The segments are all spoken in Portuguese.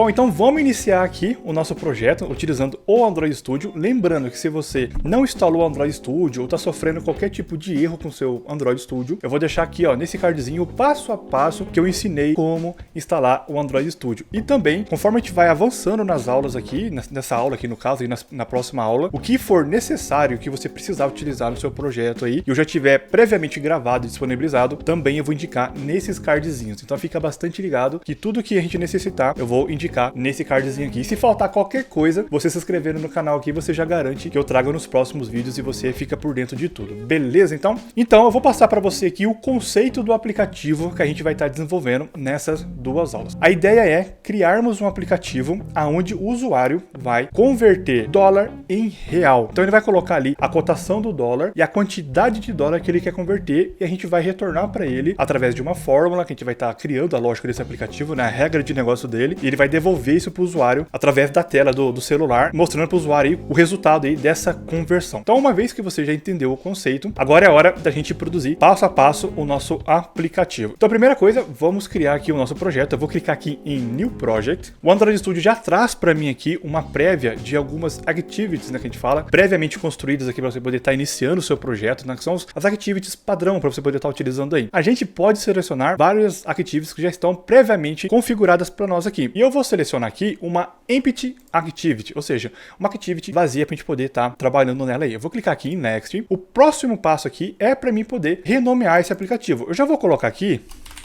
Bom, então vamos iniciar aqui o nosso projeto utilizando o Android Studio. Lembrando que se você não instalou o Android Studio ou está sofrendo qualquer tipo de erro com o seu Android Studio, eu vou deixar aqui nesse cardzinho o passo a passo que eu ensinei como instalar o Android Studio. E também, conforme a gente vai avançando nas aulas aqui, nessa aula aqui no caso, e na próxima aula, o que for necessário, que você precisar utilizar no seu projeto aí, e eu já tiver previamente gravado e disponibilizado, também eu vou indicar nesses cardzinhos. Então fica bastante ligado que tudo que a gente necessitar, eu vou indicar nesse cardzinho aqui. Se faltar qualquer coisa, você se inscrevendo no canal aqui, você já garante que eu trago nos próximos vídeos e você fica por dentro de tudo. Beleza, então? Então eu vou passar para você aqui o conceito do aplicativo que a gente vai estar desenvolvendo nessas duas aulas. A ideia é criarmos um aplicativo onde o usuário vai converter dólar em real. Então ele vai colocar ali a cotação do dólar e a quantidade de dólar que ele quer converter, e a gente vai retornar para ele através de uma fórmula que a gente vai estar criando a lógica desse aplicativo, né, a regra de negócio dele, e ele vai devolver isso para o usuário através da tela do celular, mostrando para o usuário aí o resultado aí dessa conversão. Então, uma vez que você já entendeu o conceito, agora é hora da gente produzir passo a passo o nosso aplicativo. Então, a primeira coisa, vamos criar aqui o nosso projeto. Eu vou clicar aqui em New Project. O Android Studio já traz para mim aqui uma prévia de algumas activities, né, que a gente fala, previamente construídas aqui para você poder estar iniciando o seu projeto, né, que são as activities padrão para você poder estar utilizando aí. A gente pode selecionar várias activities que já estão previamente configuradas para nós aqui. E eu vou selecionar aqui uma Empty Activity, ou seja, uma activity vazia para a gente poder estar trabalhando nela aí. Eu vou clicar aqui em Next. O próximo passo aqui é para mim poder renomear esse aplicativo. Eu já vou colocar aqui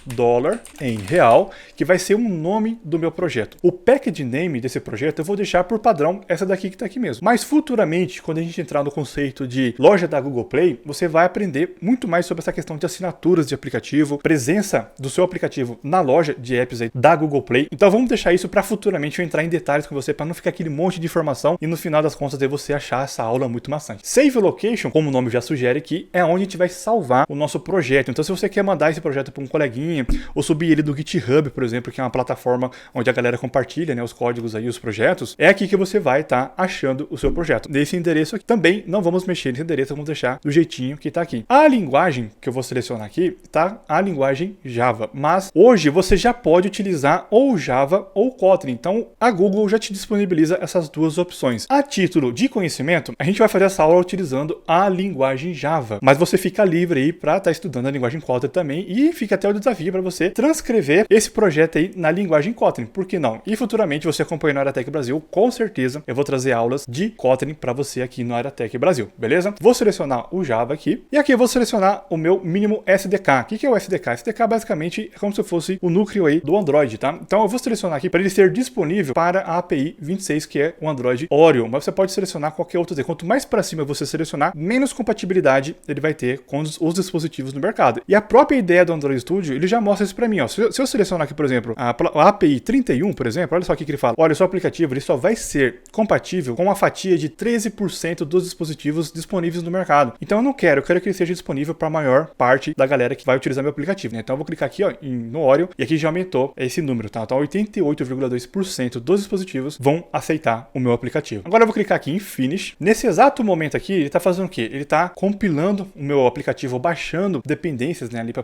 dólar em real, que vai ser o nome do meu projeto. O package name desse projeto eu vou deixar por padrão essa daqui que está aqui mesmo. Mas futuramente, quando a gente entrar no conceito de loja da Google Play, você vai aprender muito mais sobre essa questão de assinaturas de aplicativo, presença do seu aplicativo na loja de apps aí da Google Play. Então vamos deixar isso para futuramente eu entrar em detalhes com você, para não ficar aquele monte de informação e no final das contas de você achar essa aula muito maçante. Save Location, como o nome já sugere aqui, é onde a gente vai salvar o nosso projeto. Então se você quer mandar esse projeto para um coleguinha, ou subir ele do GitHub, por exemplo, que é uma plataforma onde a galera compartilha, né, os códigos aí, os projetos, é aqui que você vai estar achando o seu projeto. Nesse endereço aqui também não vamos mexer nesse endereço, vamos deixar do jeitinho que está aqui. A linguagem que eu vou selecionar aqui tá a linguagem Java, mas hoje você já pode utilizar ou Java ou Kotlin. Então a Google já te disponibiliza essas duas opções. A título de conhecimento, a gente vai fazer essa aula utilizando a linguagem Java, mas você fica livre aí para estar estudando a linguagem Kotlin também, e fica até o desafio para você transcrever esse projeto aí na linguagem Kotlin, por que não? E futuramente você acompanhando a Aeratec Brasil, com certeza eu vou trazer aulas de Kotlin para você aqui no Aeratec Brasil, beleza? Vou selecionar o Java aqui, e aqui eu vou selecionar o meu mínimo SDK. O que é o SDK? SDK basicamente é como se fosse o núcleo aí do Android, tá? Então eu vou selecionar aqui para ele ser disponível para a API 26, que é o Android Oreo, mas você pode selecionar qualquer outro. Quanto mais para cima você selecionar, menos compatibilidade ele vai ter com os dispositivos no mercado. E a própria ideia do Android Studio, ele já mostra isso para mim, ó. Se eu selecionar aqui, por exemplo, a API 31, por exemplo, olha só aqui que ele fala. Olha, o seu aplicativo ele só vai ser compatível com uma fatia de 13% dos dispositivos disponíveis no mercado. Então eu quero que ele seja disponível para a maior parte da galera que vai utilizar meu aplicativo, né? Então eu vou clicar aqui, ó, no Oreo, e aqui já aumentou esse número, tá? Então 88,2% dos dispositivos vão aceitar o meu aplicativo. Agora eu vou clicar aqui em Finish. Nesse exato momento aqui, ele está fazendo o quê? Ele está compilando o meu aplicativo, baixando dependências, né, ali para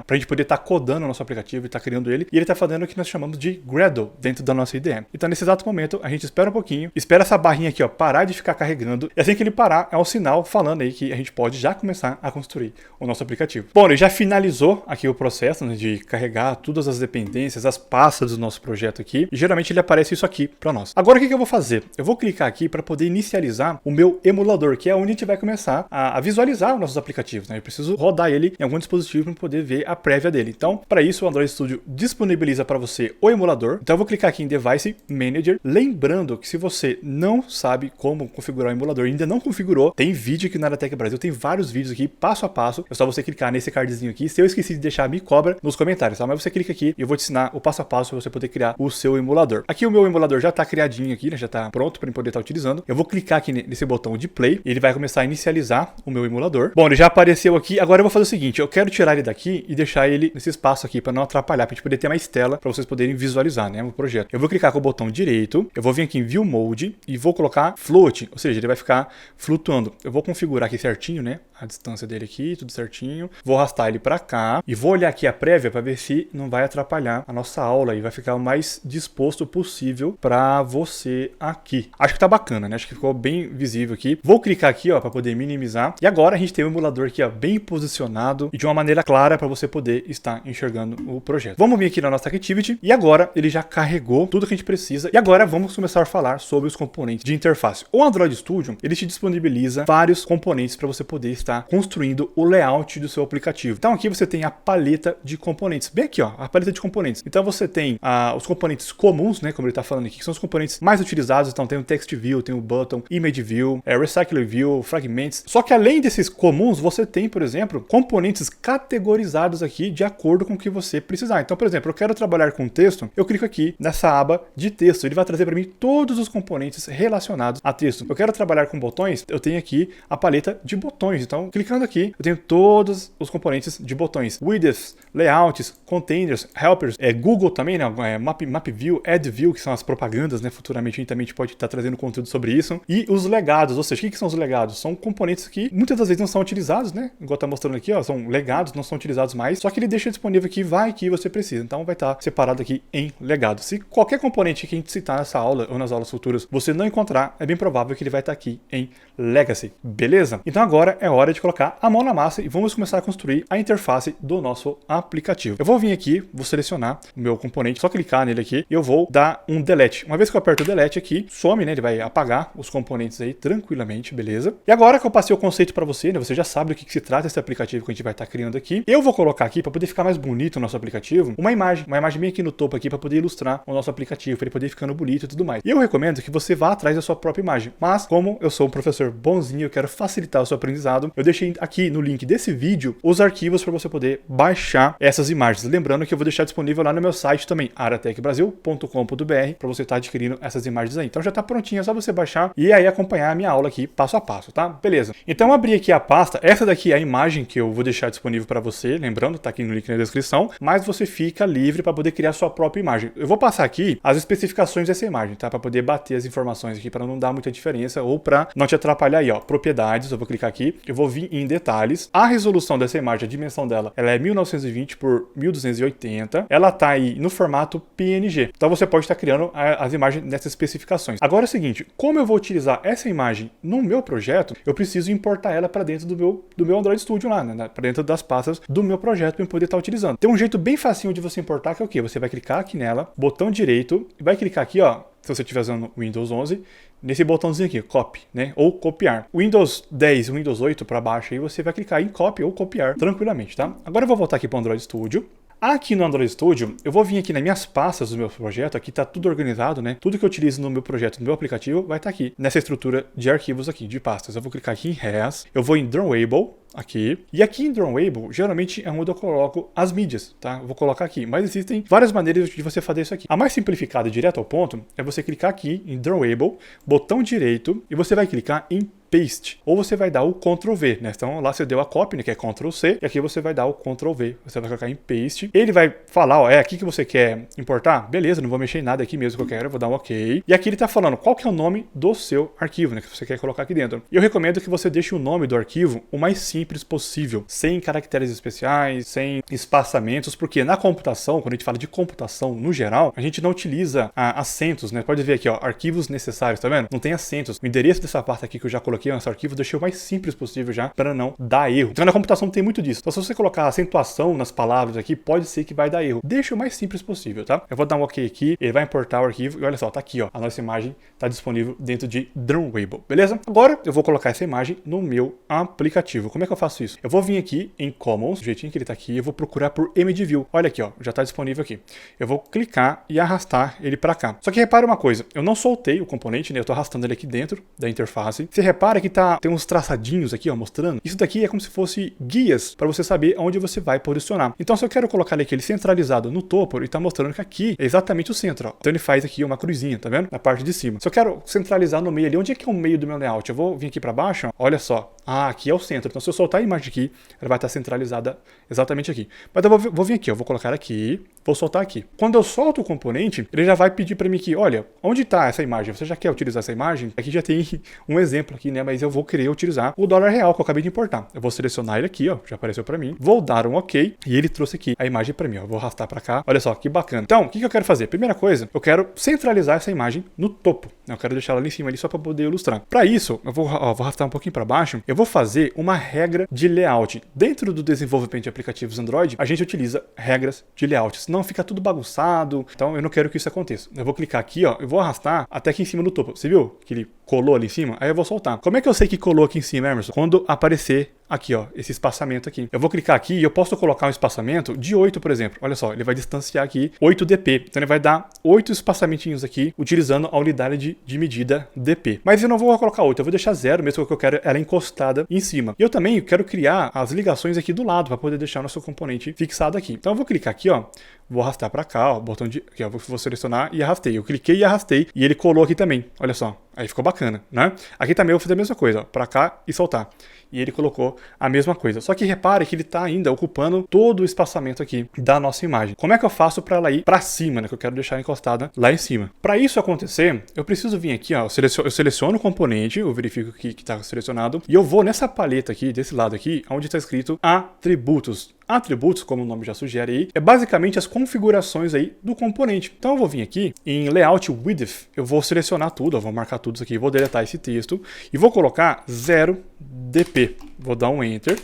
a gente poder estar codando o nosso aplicativo e está criando ele, e ele está fazendo o que nós chamamos de Gradle dentro da nossa IDE. Então nesse exato momento a gente espera um pouquinho, espera essa barrinha aqui, ó, parar de ficar carregando, e assim que ele parar é um sinal falando aí que a gente pode já começar a construir o nosso aplicativo. Bom, ele já finalizou aqui o processo, né, de carregar todas as dependências, as pastas do nosso projeto aqui, e geralmente ele aparece isso aqui para nós. Agora o que eu vou fazer? Eu vou clicar aqui para poder inicializar o meu emulador, que é onde a gente vai começar a visualizar os nossos aplicativos, né? Eu preciso rodar ele em algum dispositivo para poder ver a prévia dele. Então, para isso o Android Studio disponibiliza para você o emulador. Então eu vou clicar aqui em Device Manager, lembrando que se você não sabe como configurar o emulador, ainda não configurou, tem vídeo aqui na Aeratec Brasil, tem vários vídeos aqui passo a passo, é só você clicar nesse cardzinho aqui. Se eu esqueci de deixar, me cobra nos comentários, tá? Mas você clica aqui e eu vou te ensinar o passo a passo para você poder criar o seu emulador. Aqui o meu emulador já está criadinho aqui, né? Já está pronto para poder estar utilizando. Eu vou clicar aqui nesse botão de play e ele vai começar a inicializar o meu emulador. Bom, ele já apareceu aqui. Agora eu vou fazer o seguinte, eu quero tirar ele daqui e deixar ele nesse espaço aqui para não atrapalhar, para a gente poder ter mais tela para vocês poderem visualizar, né, o projeto. Eu vou clicar com o botão direito, eu vou vir aqui em View Mode e vou colocar Float, ou seja, ele vai ficar flutuando. Eu vou configurar aqui certinho, né, a distância dele aqui, tudo certinho. Vou arrastar ele para cá e vou olhar aqui a prévia para ver se não vai atrapalhar a nossa aula e vai ficar o mais disposto possível para você aqui. Acho que tá bacana, né? Acho que ficou bem visível aqui. Vou clicar aqui, ó, para poder minimizar. E agora a gente tem o emulador aqui, ó, bem posicionado e de uma maneira clara para você poder estar enxergando o projeto. Vamos vir aqui na nossa Activity e agora ele já carregou tudo que a gente precisa. E agora vamos começar a falar sobre os componentes de interface. O Android Studio, ele te disponibiliza vários componentes para você poder estar construindo o layout do seu aplicativo. Então aqui você tem a paleta de componentes. Bem aqui, ó, a paleta de componentes. Então você tem os componentes comuns, né, como ele está falando aqui, que são os componentes mais utilizados. Então tem o Text View, tem o Button, Image View, Recycle View, Fragments. Só que além desses comuns, você tem, por exemplo, componentes categorizados aqui de acordo com o que você precisar. Então, por exemplo, eu quero trabalhar com texto, eu clico aqui nessa aba de texto. Ele vai trazer para mim todos os componentes relacionados a texto. Eu quero trabalhar com botões, eu tenho aqui a paleta de botões. Então, clicando aqui, eu tenho todos os componentes de botões. Widgets, layouts, containers, helpers, Google também, né? Map View, Add View, que são as propagandas, né? Futuramente a gente também pode estar trazendo conteúdo sobre isso. E os legados, ou seja, o que são os legados? São componentes que muitas das vezes não são utilizados, né? Igual tá mostrando aqui, ó, são legados, não são utilizados mais, só que ele deixa disponível aqui, vai que você precisa. Então vai estar separado aqui em legado. Se qualquer componente que a gente citar nessa aula ou nas aulas futuras você não encontrar, é bem provável que ele vai estar aqui em Legacy, beleza? Então agora é hora de colocar a mão na massa e vamos começar a construir a interface do nosso aplicativo. Eu vou vir aqui, vou selecionar o meu componente, só clicar nele aqui e eu vou dar um delete. Uma vez que eu aperto o delete aqui, some, né? Ele vai apagar os componentes aí tranquilamente, beleza? E agora que eu passei o conceito para você, né? Você já sabe do que se trata esse aplicativo que a gente vai estar criando aqui. Eu vou colocar aqui, para poder ficar mais bonito o nosso aplicativo, uma imagem bem aqui no topo aqui para poder ilustrar o nosso aplicativo, para ele poder ficando bonito e tudo mais. E eu recomendo que você vá atrás da sua própria imagem. Mas, como eu sou um professor bonzinho, eu quero facilitar o seu aprendizado, eu deixei aqui no link desse vídeo os arquivos para você poder baixar essas imagens. Lembrando que eu vou deixar disponível lá no meu site também, aratecbrasil.com.br, para você estar adquirindo essas imagens aí. Então já está prontinho, é só você baixar e aí acompanhar a minha aula aqui passo a passo, tá? Beleza. Então abri aqui a pasta, essa daqui é a imagem que eu vou deixar disponível para você, lembrando, tá aqui no link na descrição, mas você fica livre para poder criar sua própria imagem. Eu vou passar aqui as especificações dessa imagem, tá? Para poder bater as informações aqui, para não dar muita diferença ou para não te atrapalhar aí, ó. Propriedades, eu vou clicar aqui, eu vou vir em detalhes. A resolução dessa imagem, a dimensão dela, ela é 1920 por 1280. Ela tá aí no formato PNG. Então você pode estar criando as imagens nessas especificações. Agora é o seguinte, como eu vou utilizar essa imagem no meu projeto, eu preciso importar ela para dentro do meu Android Studio lá, né? Para dentro das pastas do meu projeto para eu poder estar utilizando. Tem um jeito bem facinho de você importar, que é o quê? Você vai clicar aqui nela, botão direito, e vai clicar aqui, ó, se você estiver usando o Windows 11, nesse botãozinho aqui, copy, né? Ou copiar. Windows 10 e Windows 8 para baixo aí, você vai clicar em copy ou copiar tranquilamente, tá? Agora eu vou voltar aqui para o Android Studio. Aqui no Android Studio, eu vou vir aqui nas minhas pastas do meu projeto, aqui tá tudo organizado, né? Tudo que eu utilizo no meu projeto, no meu aplicativo, vai estar aqui, nessa estrutura de arquivos aqui, de pastas. Eu vou clicar aqui em Res, eu vou em Drawable, aqui, e aqui em Drawable, geralmente é onde eu coloco as mídias, tá? Eu vou colocar aqui, mas existem várias maneiras de você fazer isso aqui. A mais simplificada, direto ao ponto, é você clicar aqui em Drawable, botão direito, e você vai clicar em Paste, ou você vai dar o Ctrl V, né? Então lá você deu a copy, né, que é Ctrl C, e aqui você vai dar o Ctrl V. Você vai colocar em Paste. Ele vai falar, ó, é aqui que você quer importar? Beleza, não vou mexer em nada aqui mesmo que eu quero, eu vou dar um OK. E aqui ele tá falando qual que é o nome do seu arquivo, né, que você quer colocar aqui dentro. E eu recomendo que você deixe o nome do arquivo o mais simples possível, sem caracteres especiais, sem espaçamentos, porque na computação, quando a gente fala de computação no geral, a gente não utiliza acentos, né? Pode ver aqui, ó, arquivos necessários, tá vendo? Não tem acentos. O endereço dessa parte aqui que eu já coloquei nesse arquivo, eu deixei o mais simples possível já, para não dar erro. Então na computação tem muito disso. Então se você colocar acentuação nas palavras aqui, pode ser que vai dar erro. Deixa o mais simples possível, tá? Eu vou dar um OK aqui, ele vai importar o arquivo, e olha só, tá aqui, ó, a nossa imagem tá disponível dentro de Drawable, beleza? Agora eu vou colocar essa imagem no meu aplicativo. Como é que eu faço isso? Eu vou vir aqui em Commons, do jeitinho que ele tá aqui, eu vou procurar por Image View. Olha aqui, ó, já tá disponível aqui. Eu vou clicar e arrastar ele para cá. Só que repara uma coisa, eu não soltei o componente, né? Eu tô arrastando ele aqui dentro da interface. Você repara que tem uns traçadinhos aqui, ó, mostrando. Isso daqui é como se fosse guias para você saber onde você vai posicionar. Então, se eu quero colocar ele aqui centralizado no topo, ele tá mostrando que aqui é exatamente o centro, ó. Então ele faz aqui uma cruzinha, tá vendo? Na parte de cima. Se eu quero centralizar no meio ali, onde é que é o meio do meu layout? Eu vou vir aqui para baixo, ó. Olha só. Ah, aqui é o centro. Então se eu soltar a imagem aqui, ela vai estar centralizada exatamente aqui. Mas eu vou vir aqui, eu vou colocar aqui, vou soltar aqui. Quando eu solto o componente, ele já vai pedir para mim aqui, olha, onde está essa imagem? Você já quer utilizar essa imagem? Aqui já tem um exemplo aqui, né? Mas eu vou querer utilizar o dólar real que eu acabei de importar. Eu vou selecionar ele aqui, ó, já apareceu para mim. Vou dar um OK e ele trouxe aqui a imagem para mim, ó. Eu vou arrastar para cá. Olha só, que bacana. Então, o que eu quero fazer? Primeira coisa, eu quero centralizar essa imagem no topo. Eu quero deixar ela ali em cima ali só para poder ilustrar. Para isso, eu vou arrastar um pouquinho para baixo. Eu vou fazer uma regra de layout. Dentro do desenvolvimento de aplicativos Android, a gente utiliza regras de layout. Senão fica tudo bagunçado. Então eu não quero que isso aconteça. Eu vou clicar aqui, ó, eu vou arrastar até aqui em cima do topo. Você viu que ele colou ali em cima? Aí eu vou soltar. Como é que eu sei que colou aqui em cima, Emerson? Quando aparecer aqui, ó, esse espaçamento aqui. Eu vou clicar aqui e eu posso colocar um espaçamento de 8, por exemplo. Olha só, ele vai distanciar aqui 8 dp. Então ele vai dar 8 espaçamentinhos aqui, utilizando a unidade de medida dp. Mas eu não vou colocar 8, eu vou deixar 0, mesmo que eu quero ela encostada em cima. E eu também quero criar as ligações aqui do lado, para poder deixar o nosso componente fixado aqui. Então eu vou clicar aqui, ó, vou arrastar para cá, ó, botão de... Aqui, ó, vou selecionar e arrastei. Eu cliquei e arrastei e ele colou aqui também. Olha só, aí ficou bacana, né? Aqui também eu vou fazer a mesma coisa, ó, para cá e soltar. E ele colocou a mesma coisa. Só que repare que ele está ainda ocupando todo o espaçamento aqui da nossa imagem. Como é que eu faço para ela ir para cima, né? Que eu quero deixar encostada lá em cima. Para isso acontecer, eu preciso vir aqui, ó, eu seleciono o componente, eu verifico que está selecionado, e eu vou nessa paleta aqui, desse lado aqui, onde está escrito atributos. Atributos, como o nome já sugere aí, é basicamente as configurações aí do componente. Então eu vou vir aqui em Layout Width, eu vou selecionar tudo, eu vou marcar tudo isso aqui, vou deletar esse texto e vou colocar 0 dp. Vou dar um Enter.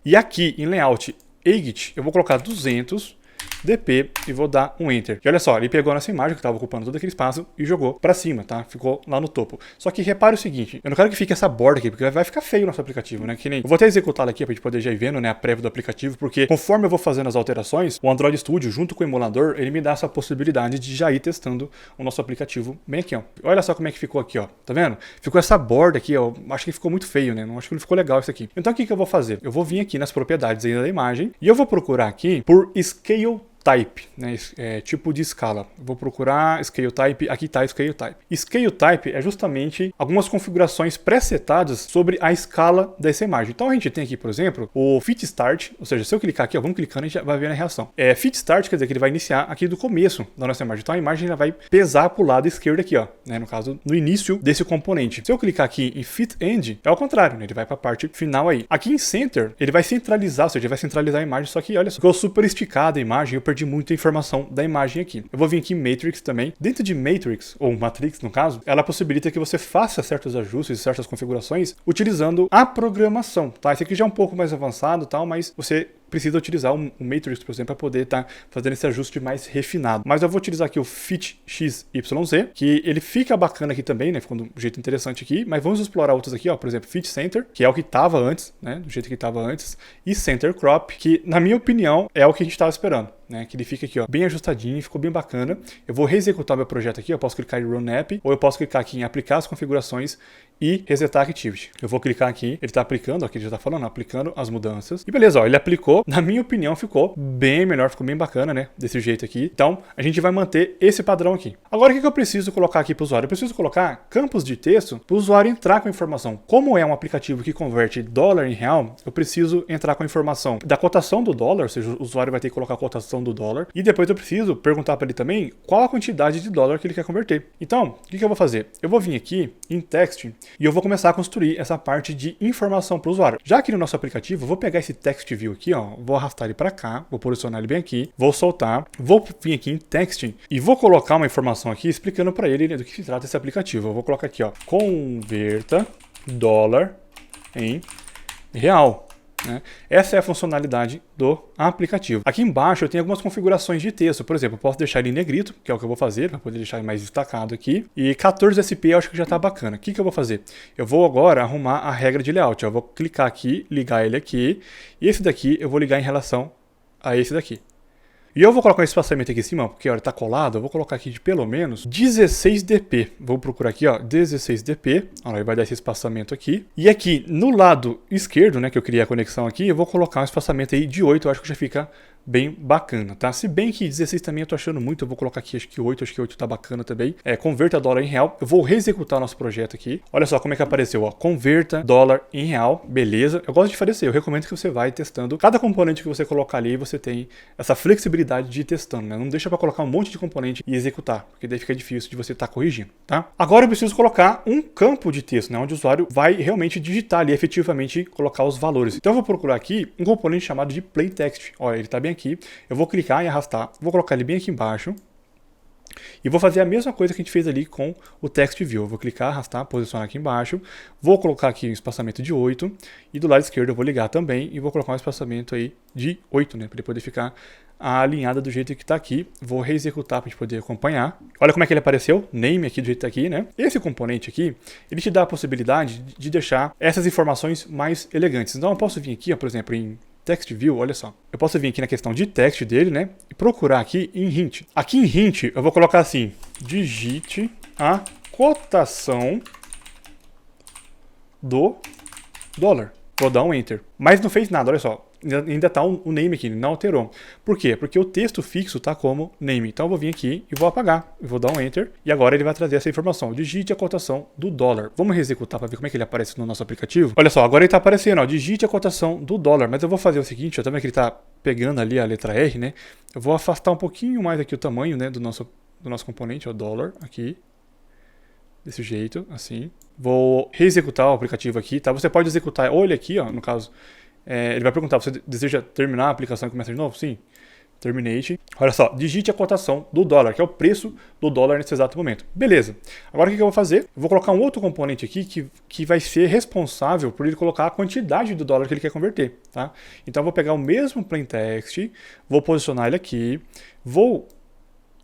E aqui em Layout Exit, eu vou colocar 200 dp e vou dar um Enter. E olha só, ele pegou nessa imagem que estava ocupando todo aquele espaço e jogou para cima, tá? Ficou lá no topo. Só que repare o seguinte, eu não quero que fique essa borda aqui, porque vai ficar feio o nosso aplicativo, né? Que nem... Eu vou até executá-lo aqui para a gente poder já ir vendo, né, a prévia do aplicativo, porque conforme eu vou fazendo as alterações, o Android Studio, junto com o emulador, ele me dá essa possibilidade de já ir testando o nosso aplicativo bem aqui, ó. Olha só como é que ficou aqui, ó. Tá vendo? Ficou essa borda aqui, ó. Acho que ficou muito feio, né? Não acho que não ficou legal isso aqui. Então o que eu vou fazer? Eu vou vir aqui nas propriedades aí da imagem e eu vou procurar aqui por Scale Type, né, tipo de escala. Vou procurar Scale Type, aqui está Scale Type. Scale Type é justamente algumas configurações pré-setadas sobre a escala dessa imagem. Então a gente tem aqui, por exemplo, o Fit Start, ou seja, se eu clicar aqui, ó, vamos clicando, a gente já vai ver a reação. Fit Start quer dizer que ele vai iniciar aqui do começo da nossa imagem. Então a imagem já vai pesar para o lado esquerdo aqui, ó, né, no caso, no início desse componente. Se eu clicar aqui em Fit End, é o contrário, né, ele vai para a parte final aí. Aqui em Center, ele vai centralizar, ou seja, ele vai centralizar a imagem, só que olha só, ficou super esticada a imagem, eu perdi muita informação da imagem aqui. Eu vou vir aqui em Matrix também. Dentro de Matrix, ou Matrix no caso, ela possibilita que você faça certos ajustes, certas configurações, utilizando a programação, tá? Esse aqui já é um pouco mais avançado, tal, mas você precisa utilizar o Matrix, por exemplo, para poder estar fazendo esse ajuste mais refinado. Mas eu vou utilizar aqui o Fit XYZ, que ele fica bacana aqui também, né? Ficou de um jeito interessante aqui, mas vamos explorar outros aqui, ó, por exemplo, Fit Center, que é o que estava antes, né? Do jeito que estava antes, e Center Crop, que na minha opinião é o que a gente estava esperando, né? Que ele fica aqui, ó, bem ajustadinho, ficou bem bacana. Eu vou reexecutar meu projeto aqui, eu posso clicar em Run App, ou eu posso clicar aqui em aplicar as configurações e resetar a Activity. Eu vou clicar aqui, ele está aplicando, aqui ele já está falando, aplicando as mudanças. E beleza, ó, ele aplicou, na minha opinião ficou bem melhor, ficou bem bacana, né? Desse jeito aqui. Então, a gente vai manter esse padrão aqui. Agora, o que eu preciso colocar aqui para o usuário? Eu preciso colocar campos de texto para o usuário entrar com a informação. Como é um aplicativo que converte dólar em real, eu preciso entrar com a informação da cotação do dólar, ou seja, o usuário vai ter que colocar a cotação do dólar. E depois eu preciso perguntar para ele também qual a quantidade de dólar que ele quer converter. Então, o que eu vou fazer? Eu vou vir aqui em Text e eu vou começar a construir essa parte de informação para o usuário. Já que no nosso aplicativo, eu vou pegar esse Text View aqui, ó, vou arrastar ele para cá, vou posicionar ele bem aqui, vou soltar, vou vir aqui em Text e vou colocar uma informação aqui explicando para ele, né, do que se trata esse aplicativo. Eu vou colocar aqui, ó, converta dólar em real. Né? Essa é a funcionalidade do aplicativo. Aqui embaixo eu tenho algumas configurações de texto. Por exemplo, eu posso deixar ele em negrito, que é o que eu vou fazer, para poder deixar ele mais destacado aqui. E 14 SP eu acho que já está bacana. O que eu vou fazer? Eu vou agora arrumar a regra de layout. Eu vou clicar aqui, ligar ele aqui. E esse daqui eu vou ligar em relação a esse daqui. E eu vou colocar um espaçamento aqui em cima, porque olha, tá colado, eu vou colocar aqui de pelo menos 16 dp. Vou procurar aqui, ó, 16 dp. Olha, vai dar esse espaçamento aqui. E aqui no lado esquerdo, né, que eu criei a conexão aqui, eu vou colocar um espaçamento aí de 8, eu acho que já fica bem bacana, tá? Se bem que 16 também eu tô achando muito, eu vou colocar aqui acho que 8 tá bacana também. Converta dólar em real, eu vou reexecutar o nosso projeto aqui. Olha só como é que apareceu, ó, converta dólar em real, beleza. Eu gosto de fazer assim, eu recomendo que você vai testando. Cada componente que você colocar ali, você tem essa flexibilidade de ir testando, né? Não deixa para colocar um monte de componente e executar, porque daí fica difícil de você estar corrigindo, tá? Agora eu preciso colocar um campo de texto, né? Onde o usuário vai realmente digitar ali, efetivamente colocar os valores. Então eu vou procurar aqui um componente chamado de plaintext. Olha, ele tá bem aqui. Eu vou clicar e arrastar, vou colocar ele bem aqui embaixo e vou fazer a mesma coisa que a gente fez ali com o text view. Eu vou clicar, arrastar, posicionar aqui embaixo, vou colocar aqui um espaçamento de 8 e do lado esquerdo eu vou ligar também e vou colocar um espaçamento aí de 8, né, para ele poder ficar alinhada do jeito que está aqui. Vou reexecutar para a gente poder acompanhar. Olha como é que ele apareceu, name aqui do jeito que está aqui, né? Esse componente aqui, ele te dá a possibilidade de deixar essas informações mais elegantes. Então eu posso vir aqui, ó, por exemplo, em text view, olha só. Eu posso vir aqui na questão de text dele, né? E procurar aqui em hint. Aqui em hint, eu vou colocar assim, digite a cotação do dólar. Vou dar um enter. Mas não fez nada, olha só. Ainda tá o name aqui, não alterou. Por quê? Porque o texto fixo tá como name. Então eu vou vir aqui e vou apagar. Eu vou dar um enter. E agora ele vai trazer essa informação. Digite a cotação do dólar. Vamos reexecutar para ver como é que ele aparece no nosso aplicativo. Olha só, agora ele tá aparecendo, ó. Digite a cotação do dólar. Mas eu vou fazer o seguinte, ó. Também que ele tá pegando ali a letra R, né? Eu vou afastar um pouquinho mais aqui o tamanho, né? Do nosso componente, ó. Dólar, aqui. Desse jeito, assim. Vou reexecutar o aplicativo aqui, tá? Você pode executar, olha aqui, ó, no caso. Ele vai perguntar, você deseja terminar a aplicação e começar de novo? Sim. Terminate. Olha só, digite a cotação do dólar, que é o preço do dólar nesse exato momento. Beleza. Agora o que eu vou fazer? Eu vou colocar um outro componente aqui que vai ser responsável por ele colocar a quantidade do dólar que ele quer converter, tá? Então eu vou pegar o mesmo plaintext, vou posicionar ele aqui, vou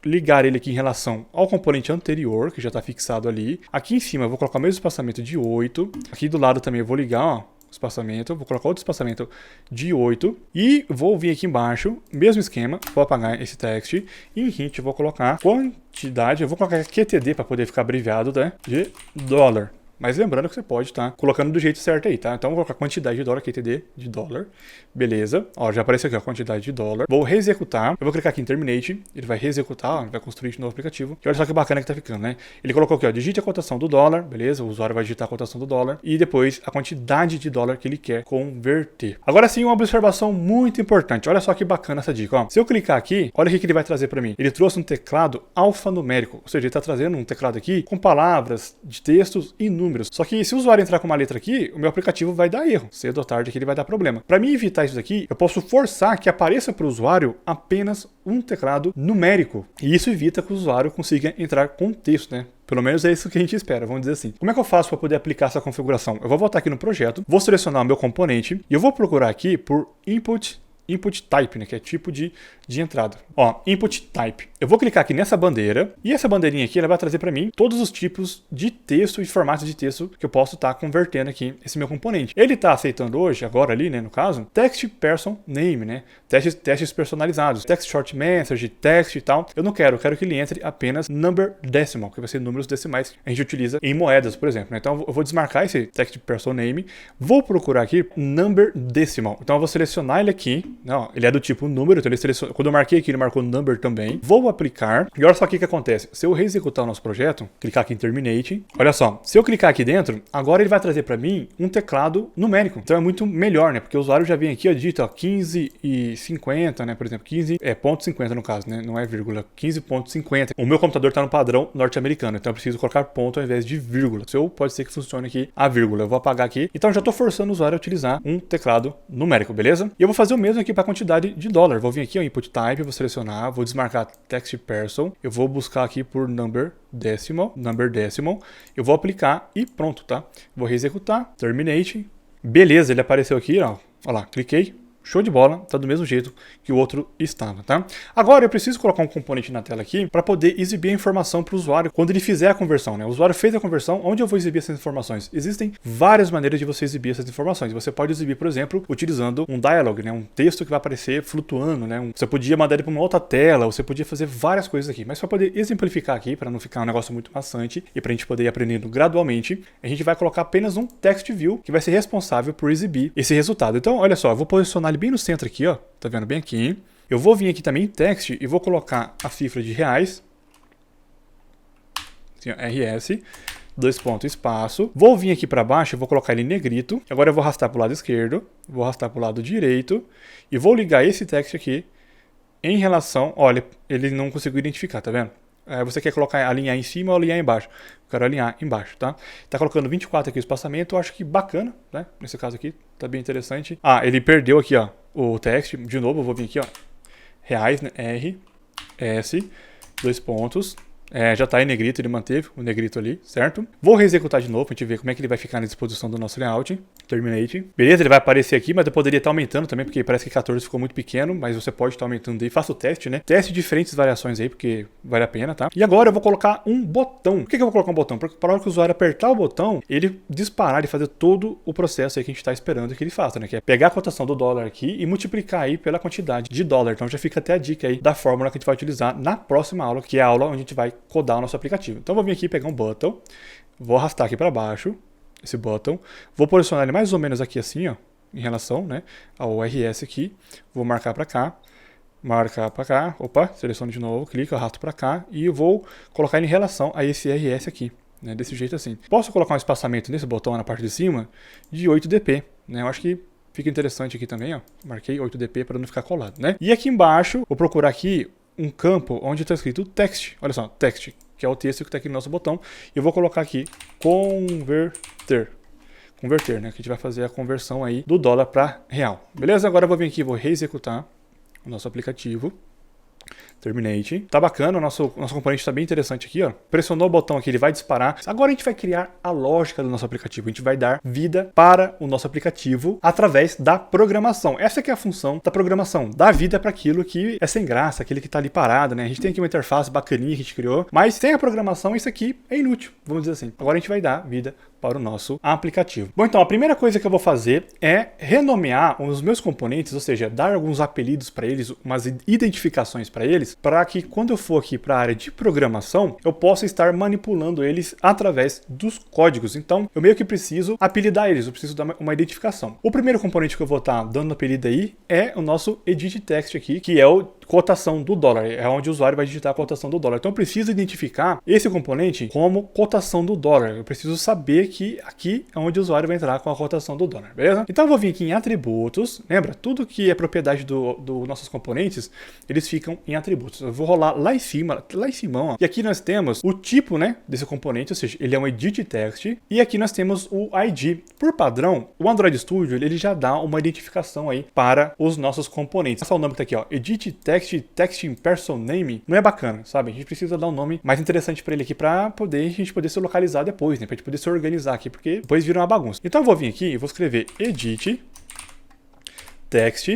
ligar ele aqui em relação ao componente anterior, que já está fixado ali. Aqui em cima eu vou colocar o mesmo espaçamento de 8. Aqui do lado também eu vou ligar, ó, espaçamento, vou colocar outro espaçamento de 8 e vou vir aqui embaixo, mesmo esquema, vou apagar esse text e em hint eu vou colocar quantidade, eu vou colocar QTD para poder ficar abreviado, né, de dólar. Mas lembrando que você pode estar colocando do jeito certo aí, tá? Então eu vou colocar quantidade de dólar, QTD de dólar. Beleza. Ó, já apareceu aqui a quantidade de dólar. Vou reexecutar. Eu vou clicar aqui em Terminate. Ele vai reexecutar, ó, ele vai construir de novo o aplicativo. E olha só que bacana que tá ficando, né? Ele colocou aqui, ó, digite a cotação do dólar. Beleza. O usuário vai digitar a cotação do dólar. E depois a quantidade de dólar que ele quer converter. Agora sim, uma observação muito importante. Olha só que bacana essa dica, ó. Se eu clicar aqui, olha o que ele vai trazer para mim. Ele trouxe um teclado alfanumérico. Ou seja, ele tá trazendo um teclado aqui com palavras de textos e números. Só que se o usuário entrar com uma letra aqui, o meu aplicativo vai dar erro. Cedo ou tarde aqui ele vai dar problema. Para mim evitar isso daqui, eu posso forçar que apareça para o usuário apenas um teclado numérico. E isso evita que o usuário consiga entrar com texto, né? Pelo menos é isso que a gente espera, vamos dizer assim. Como é que eu faço para poder aplicar essa configuração? Eu vou voltar aqui no projeto, vou selecionar o meu componente e eu vou procurar aqui por input type, né, que é tipo de entrada. Ó, input type. Eu vou clicar aqui nessa bandeira e essa bandeirinha aqui ela vai trazer para mim todos os tipos de texto e formatos de texto que eu posso estar convertendo aqui esse meu componente. Ele está aceitando hoje, agora ali, né, no caso, text person name, né, testes personalizados, text short message, text e tal. Eu quero que ele entre apenas number decimal, que vai ser números decimais que a gente utiliza em moedas, por exemplo, né? Então eu vou desmarcar esse text person name, vou procurar aqui number decimal. Então eu vou selecionar ele aqui. Não, ele é do tipo número, então ele seleciona. Quando eu marquei aqui, ele marcou number também. Vou aplicar. E olha só o que acontece. Se eu reexecutar o nosso projeto, clicar aqui em Terminate, olha só. Se eu clicar aqui dentro, agora ele vai trazer para mim um teclado numérico. Então é muito melhor, né? Porque o usuário já vem aqui, ó, digita 15 e 50, né? Por exemplo, 15 é ponto 50 no caso, né? Não é vírgula, 15.50. O meu computador está no padrão norte-americano, então eu preciso colocar ponto ao invés de vírgula. O seu pode ser que funcione aqui a vírgula. Eu vou apagar aqui. Então já estou forçando o usuário a utilizar um teclado numérico, beleza? E eu vou fazer o mesmo aqui para a quantidade de dólar. Vou vir aqui, ó, input type, vou selecionar, vou desmarcar text person, eu vou buscar aqui por number decimal, eu vou aplicar e pronto, tá? Vou reexecutar, terminate, beleza, ele apareceu aqui, ó lá, cliquei. Show de bola, tá do mesmo jeito que o outro estava, tá? Agora eu preciso colocar um componente na tela aqui para poder exibir a informação para o usuário quando ele fizer a conversão, né? O usuário fez a conversão, onde eu vou exibir essas informações? Existem várias maneiras de você exibir essas informações. Você pode exibir, por exemplo, utilizando um dialog, né? Um texto que vai aparecer flutuando, né? Você podia mandar ele para uma outra tela, você podia fazer várias coisas aqui. Mas para poder exemplificar aqui, para não ficar um negócio muito maçante e para a gente poder ir aprendendo gradualmente, a gente vai colocar apenas um text view que vai ser responsável por exibir esse resultado. Então, olha só, eu vou posicionar ele bem no centro aqui, ó. Tá vendo bem aqui? Eu vou vir aqui também em text e vou colocar a cifra de reais. Assim, ó, RS. 2 pontos, espaço. Vou vir aqui para baixo, vou colocar ele em negrito. Agora eu vou arrastar para o lado esquerdo, vou arrastar para o lado direito e vou ligar esse text aqui em relação... Olha, ele não conseguiu identificar, tá vendo? Você quer colocar alinhar em cima ou alinhar embaixo? Eu quero alinhar embaixo, tá? Tá colocando 24 aqui o espaçamento, eu acho que bacana, né? Nesse caso aqui, tá bem interessante. Ah, ele perdeu aqui, ó, o text. De novo, eu vou vir aqui, ó. Reais, né? R, S, 2 pontos. Já está em negrito, ele manteve o negrito ali, certo? Vou reexecutar de novo para a gente ver como é que ele vai ficar na disposição do nosso layout. Terminate. Beleza, ele vai aparecer aqui, mas eu poderia estar aumentando também, porque parece que 14 ficou muito pequeno, mas você pode estar aumentando aí. Faça o teste, né? Teste diferentes variações aí, porque vale a pena, tá? E agora eu vou colocar um botão. Por que eu vou colocar um botão? Porque para a hora que o usuário apertar o botão, ele disparar e fazer todo o processo aí que a gente está esperando que ele faça, né? Que é pegar a cotação do dólar aqui e multiplicar aí pela quantidade de dólar. Então já fica até a dica aí da fórmula que a gente vai utilizar na próxima aula, que é a aula onde a gente vai codar o nosso aplicativo. Então eu vou vir aqui pegar um button, vou arrastar aqui para baixo, esse button, vou posicionar ele mais ou menos aqui assim, ó, em relação, né, ao RS aqui, vou marcar para cá, opa, seleciono de novo, clico, arrasto para cá e eu vou colocar ele em relação a esse RS aqui, né, desse jeito assim. Posso colocar um espaçamento nesse botão na parte de cima de 8 dp, né, eu acho que fica interessante aqui também, ó, marquei 8 dp para não ficar colado, né. E aqui embaixo, vou procurar aqui um campo onde está escrito text, olha só, text, que é o texto que está aqui no nosso botão, e eu vou colocar aqui converter, né, que a gente vai fazer a conversão aí do dólar para real, beleza? Agora eu vou vir aqui e vou reexecutar o nosso aplicativo. Terminate. Tá bacana, o nosso componente está bem interessante aqui, ó. Pressionou o botão aqui, ele vai disparar. Agora a gente vai criar a lógica do nosso aplicativo. A gente vai dar vida para o nosso aplicativo através da programação. Essa que é a função da programação. Dar vida para aquilo que é sem graça, aquele que está ali parado, né? A gente tem aqui uma interface bacaninha que a gente criou, mas sem a programação isso aqui é inútil, vamos dizer assim. Agora a gente vai dar vida para o nosso aplicativo. Bom, então a primeira coisa que eu vou fazer é renomear os meus componentes, ou seja, dar alguns apelidos para eles, umas identificações para eles, para que quando eu for aqui para a área de programação, eu possa estar manipulando eles através dos códigos. Então, eu meio que preciso apelidar eles, eu preciso dar uma identificação. O primeiro componente que eu vou estar dando apelido aí é o nosso edit text aqui, que é o cotação do dólar, é onde o usuário vai digitar a cotação do dólar. Então eu preciso identificar esse componente como cotação do dólar. Eu preciso saber que aqui é onde o usuário vai entrar com a cotação do dólar, beleza? Então eu vou vir aqui em atributos, lembra? Tudo que é propriedade dos nossos componentes, eles ficam em atributos. Eu vou rolar lá em cima, ó. E aqui nós temos o tipo, né, desse componente, ou seja, ele é um edit text, e aqui nós temos o ID. Por padrão, o Android Studio, ele já dá uma identificação aí para os nossos componentes. Olha só o nome que tá aqui, ó, edit text in person name, não é bacana, sabe? A gente precisa dar um nome mais interessante para ele aqui para a gente poder se localizar depois, né? Para a gente poder se organizar aqui, porque depois vira uma bagunça. Então eu vou vir aqui e vou escrever edit text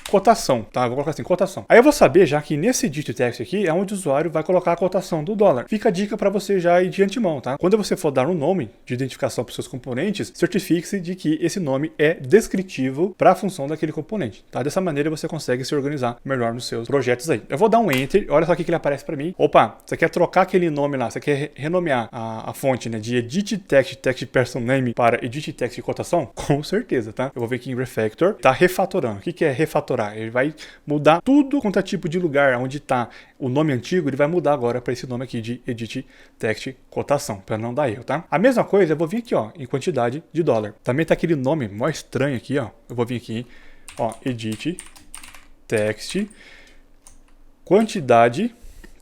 cotação, tá? Eu vou colocar assim, cotação. Aí eu vou saber já que nesse edit text aqui é onde o usuário vai colocar a cotação do dólar. Fica a dica para você já ir de antemão, tá? Quando você for dar um nome de identificação para os seus componentes, certifique-se de que esse nome é descritivo para a função daquele componente, tá? Dessa maneira você consegue se organizar melhor nos seus projetos aí. Eu vou dar um enter, olha só o que ele aparece para mim. Opa, você quer trocar aquele nome lá, você quer renomear a fonte, né, de edit text person name para edit text cotação? Com certeza, tá? Eu vou vir aqui em refactor, tá refatorando. O que é refatorar? Ele vai mudar tudo quanto é tipo de lugar onde está o nome antigo, ele vai mudar agora para esse nome aqui de edit text cotação, para não dar erro, tá? A mesma coisa, eu vou vir aqui, ó, em quantidade de dólar. Também tá aquele nome mó estranho aqui, ó. Eu vou vir aqui, ó, edit text quantidade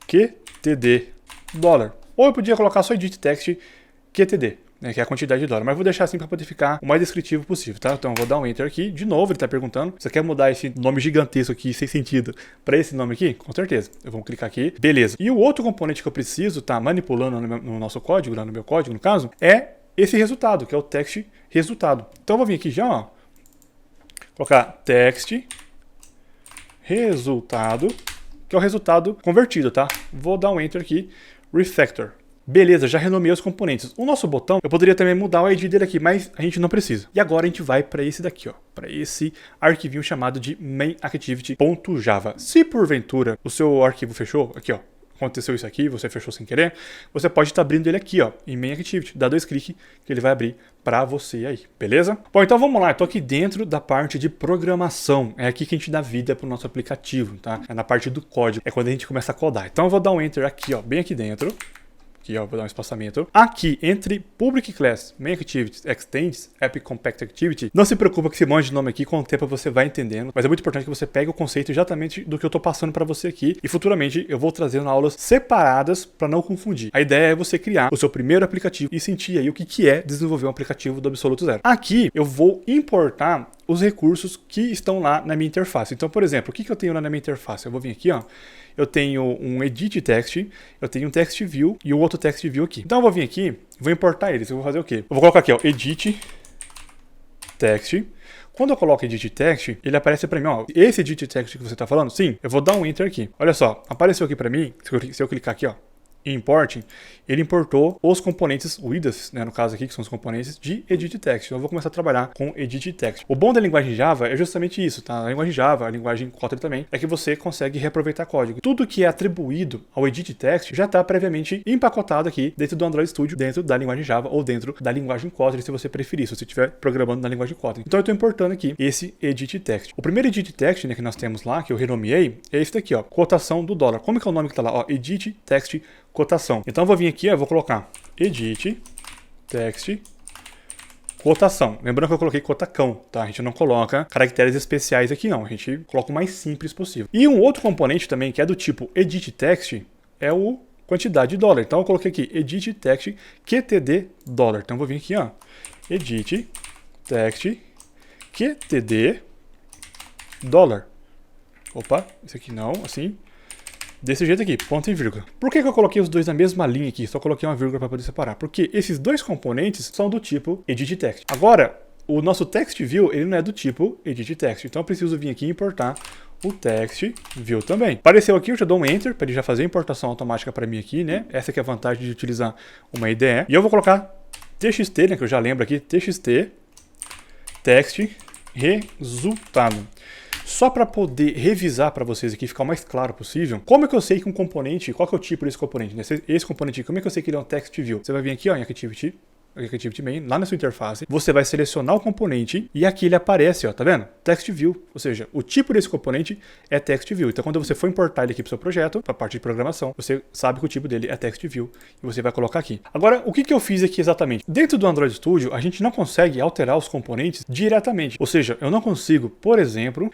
QTD dólar. Ou eu podia colocar só edit text QTD, né, que é a quantidade de dólar, mas vou deixar assim para poder ficar o mais descritivo possível, tá? Então eu vou dar um enter aqui, de novo ele está perguntando, você quer mudar esse nome gigantesco aqui, sem sentido, para esse nome aqui? Com certeza, eu vou clicar aqui, beleza. E o outro componente que eu preciso tá manipulando no nosso código, lá no meu código no caso, é esse resultado, que é o text resultado. Então eu vou vir aqui já, ó, colocar text resultado, que é o resultado convertido, tá? Vou dar um enter aqui, refactor. Beleza, já renomeei os componentes. O nosso botão, eu poderia também mudar o ID dele aqui, mas a gente não precisa. E agora a gente vai para esse daqui, ó, para esse arquivinho chamado de mainActivity.java. Se porventura o seu arquivo fechou, aqui ó, aconteceu isso aqui, você fechou sem querer, você pode estar abrindo ele aqui, ó, em Main Activity. Dá 2 cliques que ele vai abrir para você aí, beleza? Bom, então vamos lá, eu tô aqui dentro da parte de programação. É aqui que a gente dá vida pro nosso aplicativo, tá? É na parte do código, é quando a gente começa a codar. Então eu vou dar um Enter aqui, ó, bem aqui dentro. Aqui, ó, vou dar um espaçamento. Aqui, entre Public Class, Main Activity, Extends, App Compact Activity, não se preocupa que esse monte de nome aqui, com o tempo você vai entendendo, mas é muito importante que você pegue o conceito exatamente do que eu tô passando para você aqui, e futuramente eu vou trazendo aulas separadas para não confundir. A ideia é você criar o seu primeiro aplicativo e sentir aí o que é desenvolver um aplicativo do absoluto zero. Aqui eu vou importar os recursos que estão lá na minha interface. Então, por exemplo, o que eu tenho lá na minha interface? Eu vou vir aqui, ó. Eu tenho um Edit Text, eu tenho um Text View e um outro Text View aqui. Então eu vou vir aqui, vou importar eles. Eu vou fazer o quê? Eu vou colocar aqui, ó, Edit Text. Quando eu coloco Edit Text, ele aparece para mim, ó, esse Edit Text que você está falando? Sim, eu vou dar um Enter aqui. Olha só, apareceu aqui para mim, se eu clicar aqui, ó, Importing, ele importou os componentes WIDAs, né, no caso aqui, que são os componentes de Edit Text. Então eu vou começar a trabalhar com Edit Text. O bom da linguagem Java é justamente isso, tá? A linguagem Java, a linguagem Kotlin também, é que você consegue reaproveitar código. Tudo que é atribuído ao Edit Text já está previamente empacotado aqui dentro do Android Studio, dentro da linguagem Java ou dentro da linguagem Kotlin, se você preferir, se você estiver programando na linguagem Kotlin. Então eu estou importando aqui esse Edit Text. O primeiro Edit Text, né, que nós temos lá, que eu renomeei, é esse daqui, ó, cotação do dólar. Como que é o nome que está lá? Ó, Edit Text cotação. Então eu vou vir aqui, eu vou colocar Edit Text cotação. Lembrando que eu coloquei cotacão, tá? A gente não coloca caracteres especiais aqui não, a gente coloca o mais simples possível. E um outro componente também que é do tipo Edit Text é o quantidade de dólar. Então eu coloquei aqui Edit Text QTD dólar. Então eu vou vir aqui, ó, Edit Text QTD dólar. Opa, esse aqui não, assim. Desse jeito aqui, ponto e vírgula. Por que eu coloquei os dois na mesma linha aqui? Só coloquei uma vírgula para poder separar. Porque esses dois componentes são do tipo Edit Text. Agora, o nosso Text View, ele não é do tipo Edit Text. Então eu preciso vir aqui e importar o Text View também. Apareceu aqui, eu já dou um Enter, para ele já fazer a importação automática para mim aqui, né? Essa que é a vantagem de utilizar uma IDE. E eu vou colocar TXT, né? Que eu já lembro aqui, TXT, Text, Resultado. Só para poder revisar para vocês aqui, ficar o mais claro possível, como é que eu sei que um componente, qual que é o tipo desse componente? Né? Esse componente aqui, como é que eu sei que ele é um Text View? Você vai vir aqui, ó, em Activity Main, lá na sua interface, você vai selecionar o componente e aqui ele aparece, ó, tá vendo? Text View, ou seja, o tipo desse componente é Text View. Então quando você for importar ele aqui para o seu projeto, para a parte de programação, você sabe que o tipo dele é Text View e você vai colocar aqui. Agora, o que eu fiz aqui exatamente? Dentro do Android Studio, a gente não consegue alterar os componentes diretamente, ou seja, eu não consigo, por exemplo,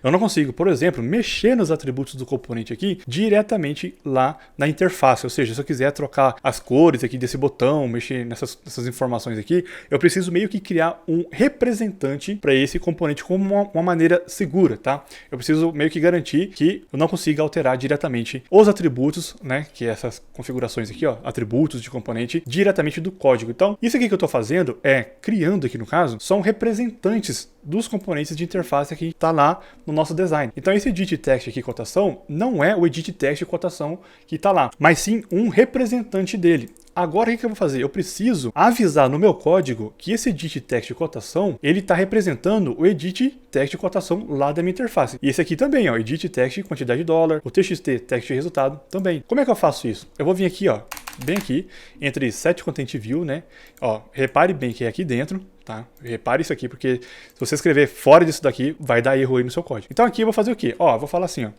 mexer nos atributos do componente aqui diretamente lá na interface, ou seja, se eu quiser trocar as cores aqui desse botão, mexer nessas informações aqui, eu preciso meio que criar um representante para esse componente como uma maneira segura, tá? Eu preciso meio que garantir que eu não consiga alterar diretamente os atributos, né, que é essas configurações aqui, ó, atributos de componente, diretamente do código. Então, isso aqui que eu estou fazendo criando aqui no caso, são representantes dos componentes de interface que está lá no nosso design. Então esse Edit Text aqui, cotação, não é o Edit Text cotação que está lá, mas sim um representante dele. Agora o que eu vou fazer? Eu preciso avisar no meu código que esse Edit Text cotação, ele está representando o Edit Text cotação lá da minha interface. E esse aqui também, ó, Edit Text quantidade de dólar, o TXT Text resultado também. Como é que eu faço isso? Eu vou vir aqui, ó, bem aqui, entre Set Content View, né? Ó, repare bem que é aqui dentro, tá? Repare isso aqui, porque se você escrever fora disso daqui, vai dar erro aí no seu código. Então aqui eu vou fazer o quê? Ó, eu vou falar assim,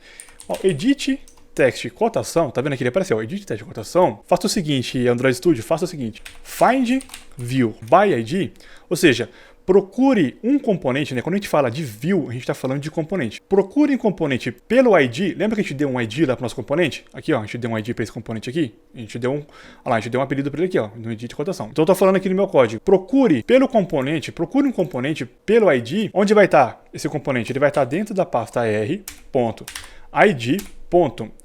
ó, Edit Text cotação, tá vendo aqui? Ele apareceu, Edit Text cotação. Faça o seguinte, Android Studio, faça o seguinte, Find View by ID, ou seja, procure um componente, né? Quando a gente fala de view, a gente está falando de componente. Procure um componente pelo ID. Lembra que a gente deu um ID lá para o nosso componente? Aqui, ó, a gente deu um ID para esse componente aqui. A gente deu um apelido para ele aqui, ó, no ID de cotação. Então eu estou falando aqui no meu código. Procure um componente pelo ID. Onde vai estar esse componente? Ele vai estar dentro da pasta r.id.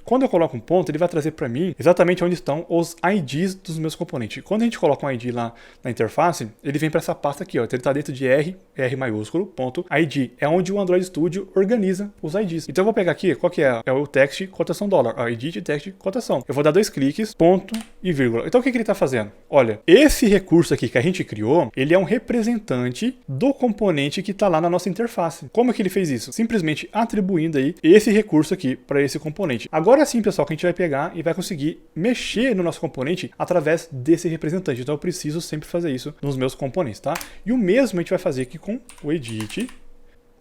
Quando eu coloco um ponto, ele vai trazer para mim exatamente onde estão os IDs dos meus componentes. Quando a gente coloca um ID lá na interface, ele vem para essa pasta aqui, ó. Então ele está dentro de R maiúsculo, ponto, ID. É onde o Android Studio organiza os IDs. Então eu vou pegar aqui, qual que é? É o text cotação dólar, ó, ID de text cotação. Eu vou dar 2 cliques, ponto e vírgula. Então o que ele está fazendo? Olha, esse recurso aqui que a gente criou, ele é um representante do componente que está lá na nossa interface. Como é que ele fez isso? Simplesmente atribuindo aí esse recurso aqui para esse componente. Agora Agora sim, pessoal, que a gente vai pegar e vai conseguir mexer no nosso componente através desse representante. Então eu preciso sempre fazer isso nos meus componentes, tá? E o mesmo a gente vai fazer aqui com o edit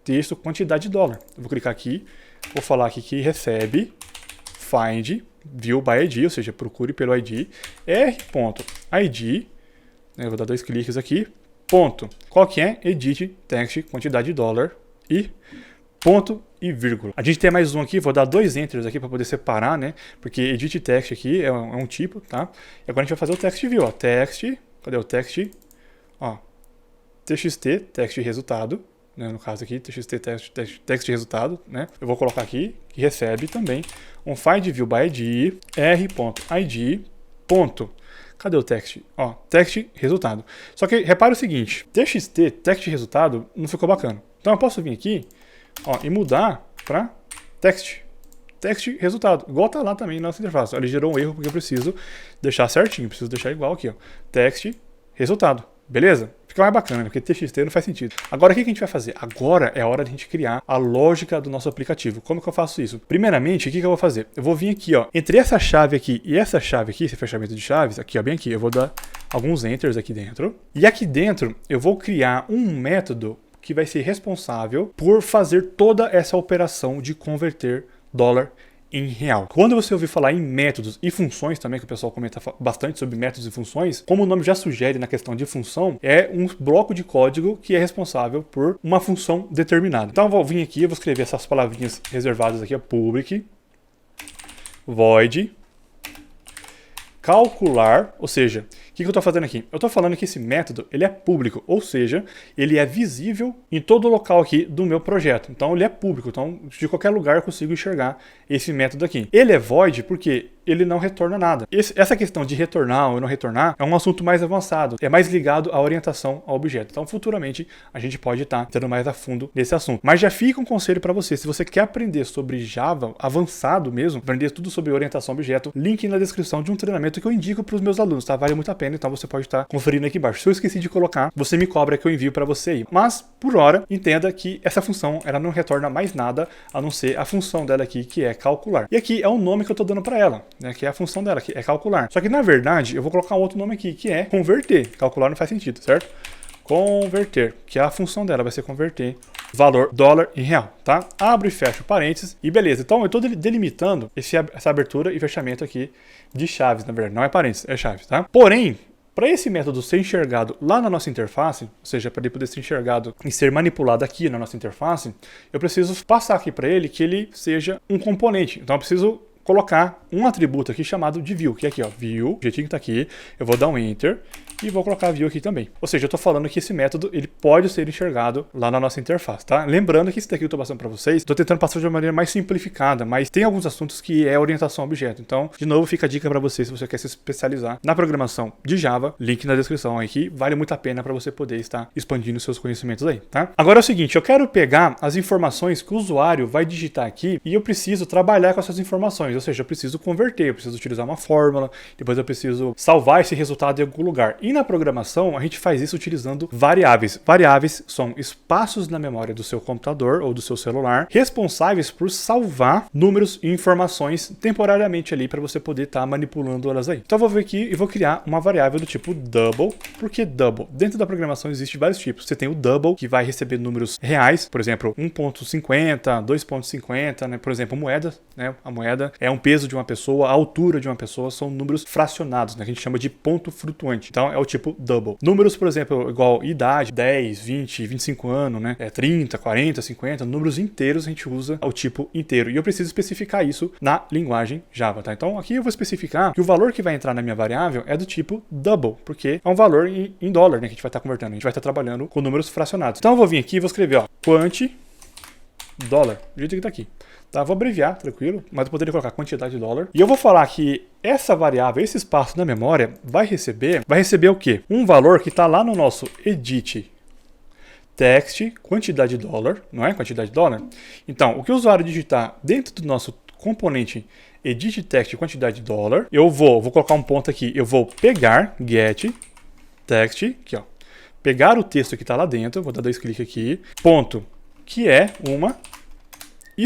texto quantidade de dólar. Eu vou clicar aqui, vou falar aqui que recebe find view by ID, ou seja, procure pelo ID, r.id, eu vou dar 2 cliques aqui, ponto, qual que é? Edit text quantidade de dólar e ponto e vírgula. A gente tem mais um aqui, vou dar 2 enters aqui para poder separar, né? Porque edit text aqui é um tipo, tá? E agora a gente vai fazer o text view, ó, text, cadê o text? Ó, txt, text resultado, né? No caso aqui, txt, text resultado, né? Eu vou colocar aqui que recebe também um find view by id, r.id, ponto. Cadê o text? Ó, text resultado. Só que repara o seguinte, txt, text resultado, não ficou bacana. Então eu posso vir aqui, ó, e mudar para text resultado, igual tá lá também na nossa interface. Ele gerou um erro porque eu preciso deixar certinho, preciso deixar igual aqui, ó, text resultado, beleza? Fica mais bacana, porque txt não faz sentido. Agora o que a gente vai fazer? Agora é a hora de a gente criar a lógica do nosso aplicativo. Como que eu faço isso? Primeiramente, o que eu vou fazer? Eu vou vir aqui, ó, entre essa chave aqui e essa chave aqui, esse fechamento de chaves, aqui, ó, bem aqui, eu vou dar alguns enters aqui dentro. E aqui dentro eu vou criar um método que vai ser responsável por fazer toda essa operação de converter dólar em real. Quando você ouvir falar em métodos e funções também, que o pessoal comenta bastante sobre métodos e funções, como o nome já sugere na questão de função, é um bloco de código que é responsável por uma função determinada. Então eu vou vir aqui, eu vou escrever essas palavrinhas reservadas aqui, ó, public, void, calcular, ou seja, o que eu estou fazendo aqui? Eu estou falando que esse método ele é público, ou seja, ele é visível em todo o local aqui do meu projeto. Então ele é público, então de qualquer lugar eu consigo enxergar esse método aqui. Ele é void porque ele não retorna nada. Essa questão de retornar ou não retornar é um assunto mais avançado, é mais ligado à orientação ao objeto. Então futuramente a gente pode estar entrando mais a fundo nesse assunto. Mas já fica um conselho para você, se você quer aprender sobre Java avançado mesmo, aprender tudo sobre orientação ao objeto, link na descrição de um treinamento que eu indico para os meus alunos, tá? Vale muito a pena, então você pode estar conferindo aqui embaixo. Se eu esqueci de colocar, você me cobra que eu envio para você aí. Mas, por hora, entenda que essa função, ela não retorna mais nada, a não ser a função dela aqui, que é calcular. E aqui é o nome que eu estou dando para ela, né? Que é a função dela, que é calcular. Só que, na verdade, eu vou colocar um outro nome aqui, que é converter. Calcular não faz sentido, certo? Converter, que é a função dela, vai ser converter valor dólar em real, tá? Abro e fecho parênteses e beleza. Então eu estou delimitando essa abertura e fechamento aqui de chaves, na verdade, não é parênteses, é chaves, tá? Porém, para esse método ser enxergado lá na nossa interface, ou seja, para ele poder ser enxergado e ser manipulado aqui na nossa interface, eu preciso passar aqui para ele que ele seja um componente. Então eu preciso colocar um atributo aqui chamado de view, que é aqui, ó, view, o jeitinho que tá aqui, eu vou dar um enter e vou colocar view aqui também. Ou seja, eu tô falando que esse método, ele pode ser enxergado lá na nossa interface, tá? Lembrando que esse daqui eu tô passando para vocês, tô tentando passar de uma maneira mais simplificada, mas tem alguns assuntos que é orientação a objeto. Então, de novo, fica a dica para você se você quer se especializar na programação de Java, link na descrição aqui, vale muito a pena para você poder estar expandindo seus conhecimentos aí, tá? Agora é o seguinte, eu quero pegar as informações que o usuário vai digitar aqui e eu preciso trabalhar com essas informações, ou seja, eu preciso converter, eu preciso utilizar uma fórmula, depois eu preciso salvar esse resultado em algum lugar. E na programação, a gente faz isso utilizando variáveis. Variáveis são espaços na memória do seu computador ou do seu celular, responsáveis por salvar números e informações temporariamente ali para você poder estar manipulando elas aí. Então eu vou vir aqui e vou criar uma variável do tipo double. Por que double? Dentro da programação existe vários tipos. Você tem o double, que vai receber números reais, por exemplo, 1.50, 2.50, né? Por exemplo, moeda, né? A moeda é um peso de uma pessoa, a altura de uma pessoa, são números fracionados, né? Que a gente chama de ponto flutuante. Então é o tipo double. Números, por exemplo, igual idade, 10, 20, 25 anos, né? 30, 40, 50, números inteiros a gente usa o tipo inteiro. E eu preciso especificar isso na linguagem Java, tá? Então aqui eu vou especificar que o valor que vai entrar na minha variável é do tipo double, porque é um valor em dólar, né? Que a gente vai estar convertendo. A gente vai estar trabalhando com números fracionados. Então eu vou vir aqui e vou escrever, ó, quant dólar, do jeito que tá aqui. Tá, vou abreviar, tranquilo, mas eu poderia colocar quantidade de dólar. E eu vou falar que essa variável, esse espaço na memória, vai receber o quê? Um valor que está lá no nosso edit text, quantidade de dólar, não é? Quantidade de dólar. Então, o que o usuário digitar dentro do nosso componente edit text, quantidade de dólar, eu vou colocar um ponto aqui, eu vou pegar get text, aqui ó, pegar o texto que está lá dentro, vou dar 2 cliques aqui, ponto, que é uma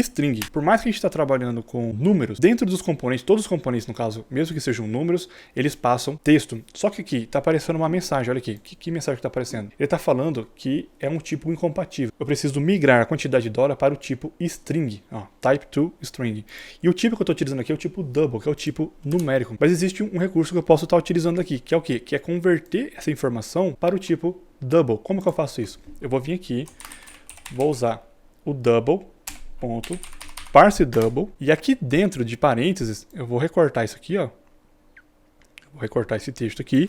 string. Por mais que a gente está trabalhando com números, dentro dos componentes, todos os componentes no caso, mesmo que sejam números, eles passam texto. Só que aqui está aparecendo uma mensagem, olha aqui, que mensagem está aparecendo? Ele está falando que é um tipo incompatível. Eu preciso migrar a quantidade de dólar para o tipo string, ó, type to string. E o tipo que eu estou utilizando aqui é o tipo double, que é o tipo numérico. Mas existe um recurso que eu posso estar utilizando aqui, que é o quê? Que é converter essa informação para o tipo double. Como que eu faço isso? Eu vou vir aqui, vou usar o double, ponto, parse double, e aqui dentro de parênteses, eu vou recortar isso aqui, ó. Vou recortar esse texto aqui,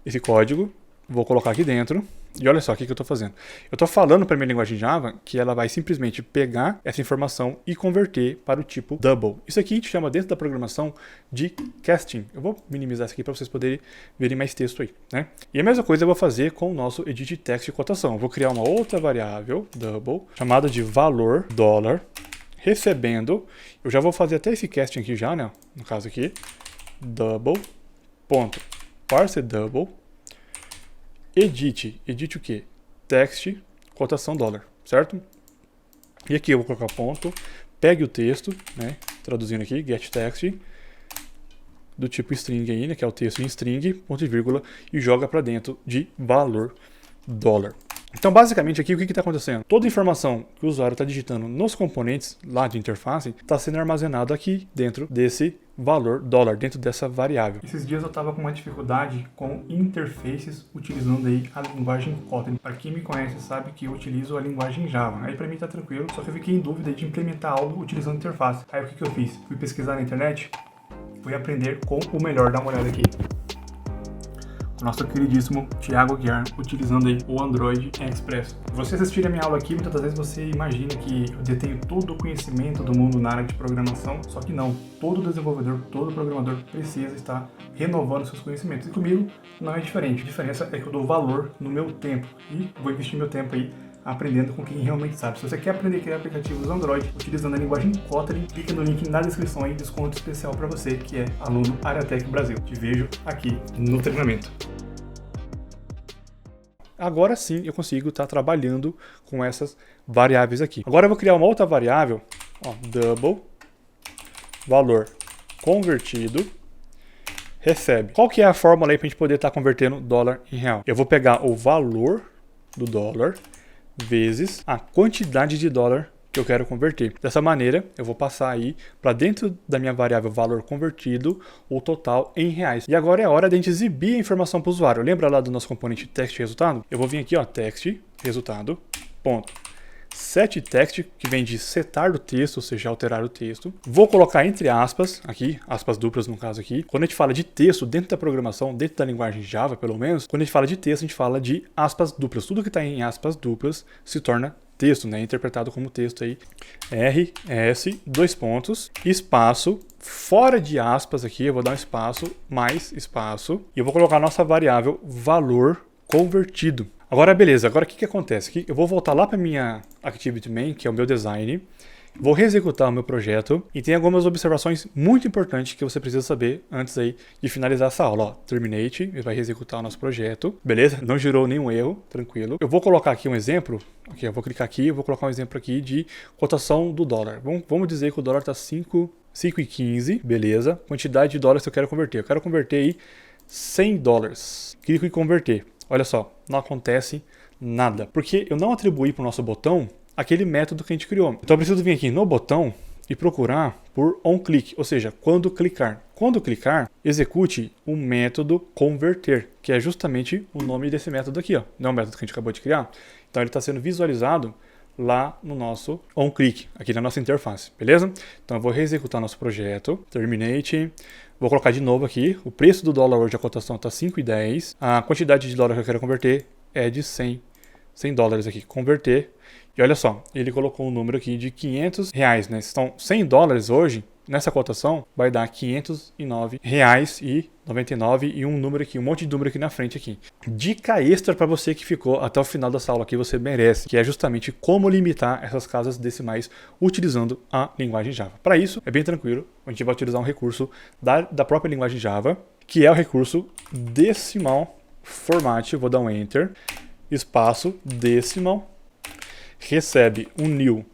esse código, vou colocar aqui dentro, e olha só o que eu estou fazendo. Eu estou falando para a minha linguagem Java que ela vai simplesmente pegar essa informação e converter para o tipo double. Isso aqui a gente chama dentro da programação de casting. Eu vou minimizar isso aqui para vocês poderem verem mais texto aí, né? E a mesma coisa eu vou fazer com o nosso edit text de cotação. Eu vou criar uma outra variável, double, chamada de valor dólar, recebendo. Eu já vou fazer até esse casting aqui já, né? No caso aqui, double, ponto, parse double, edit o que? Text, cotação dólar, certo? E aqui eu vou colocar ponto, pegue o texto, né? Traduzindo aqui, get text, do tipo string aí, né? Que é o texto em string, ponto e vírgula, e joga para dentro de valor dólar. Então, basicamente, aqui o que está acontecendo? Toda a informação que o usuário está digitando nos componentes lá de interface está sendo armazenado aqui dentro desse valor dólar, dentro dessa variável. Esses dias eu estava com uma dificuldade com interfaces utilizando aí a linguagem Kotlin. Para quem me conhece sabe que eu utilizo a linguagem Java. Aí para mim está tranquilo, só que eu fiquei em dúvida de implementar algo utilizando interface. Aí o que eu fiz? Fui pesquisar na internet, fui aprender com o melhor. Dá uma olhada aqui. O nosso queridíssimo Thiago Aguiar, utilizando aí o Android Express. Se você assistir a minha aula aqui, muitas das vezes você imagina que eu detenho todo o conhecimento do mundo na área de programação, só que não. Todo desenvolvedor, todo programador precisa estar renovando seus conhecimentos. E comigo não é diferente. A diferença é que eu dou valor no meu tempo e vou investir meu tempo aí aprendendo com quem realmente sabe. Se você quer aprender a criar aplicativos Android utilizando a linguagem Kotlin, clique no link na descrição aí, desconto especial para você que é aluno Aratec Brasil. Te vejo aqui no treinamento. Agora sim eu consigo estar trabalhando com essas variáveis aqui. Agora eu vou criar uma outra variável, ó, double, valor convertido, recebe. Qual que é a fórmula aí para a gente poder estar convertendo dólar em real? Eu vou pegar o valor do dólar vezes a quantidade de dólar que eu quero converter. Dessa maneira, eu vou passar aí para dentro da minha variável valor convertido o total em reais. E agora é a hora de a gente exibir a informação para o usuário. Lembra lá do nosso componente text resultado? Eu vou vir aqui, ó, text resultado, ponto. Set text, que vem de setar o texto, ou seja, alterar o texto. Vou colocar entre aspas, aqui, aspas duplas no caso aqui. Quando a gente fala de texto dentro da programação, dentro da linguagem Java, pelo menos, quando a gente fala de texto, a gente fala de aspas duplas. Tudo que está em aspas duplas se torna texto, né? Interpretado como texto aí. RS, dois pontos, espaço, fora de aspas aqui, eu vou dar um espaço, mais espaço, e eu vou colocar a nossa variável valor convertido. Agora, beleza, agora o que acontece? Aqui eu vou voltar lá para minha Activity Main, que é o meu design, vou reexecutar o meu projeto e tem algumas observações muito importantes que você precisa saber antes aí de finalizar essa aula. Ó, terminate, ele vai reexecutar o nosso projeto, beleza? Não gerou nenhum erro, tranquilo. Eu vou colocar aqui um exemplo, aqui, eu vou clicar aqui, eu vou colocar um exemplo aqui de cotação do dólar. Vamos dizer que o dólar está 5,15, beleza? Quantidade de dólares que eu quero converter. Eu quero converter aí 100 dólares. Clico em converter. Olha só, não acontece nada, porque eu não atribuí para o nosso botão aquele método que a gente criou. Então eu preciso vir aqui no botão e procurar por onClick, ou seja, quando clicar. Quando clicar, execute o método converter, que é justamente o nome desse método aqui, ó. Não é o método que a gente acabou de criar. Então ele está sendo visualizado lá no nosso onClick, aqui na nossa interface, beleza? Então eu vou reexecutar nosso projeto, terminate, vou colocar de novo aqui, o preço do dólar hoje, a cotação está 5,10, a quantidade de dólar que eu quero converter é de 100 dólares aqui, converter, e olha só, ele colocou um número aqui de 500 reais, né? Então 100 dólares hoje, nessa cotação, vai dar 509 reais e 99 e um número aqui, um monte de número aqui na frente aqui. Dica extra para você que ficou até o final dessa aula aqui, você merece, que é justamente como limitar essas casas decimais utilizando a linguagem Java. Para isso, é bem tranquilo, a gente vai utilizar um recurso da própria linguagem Java, que é o recurso decimal format, eu vou dar um enter, espaço decimal, recebe um new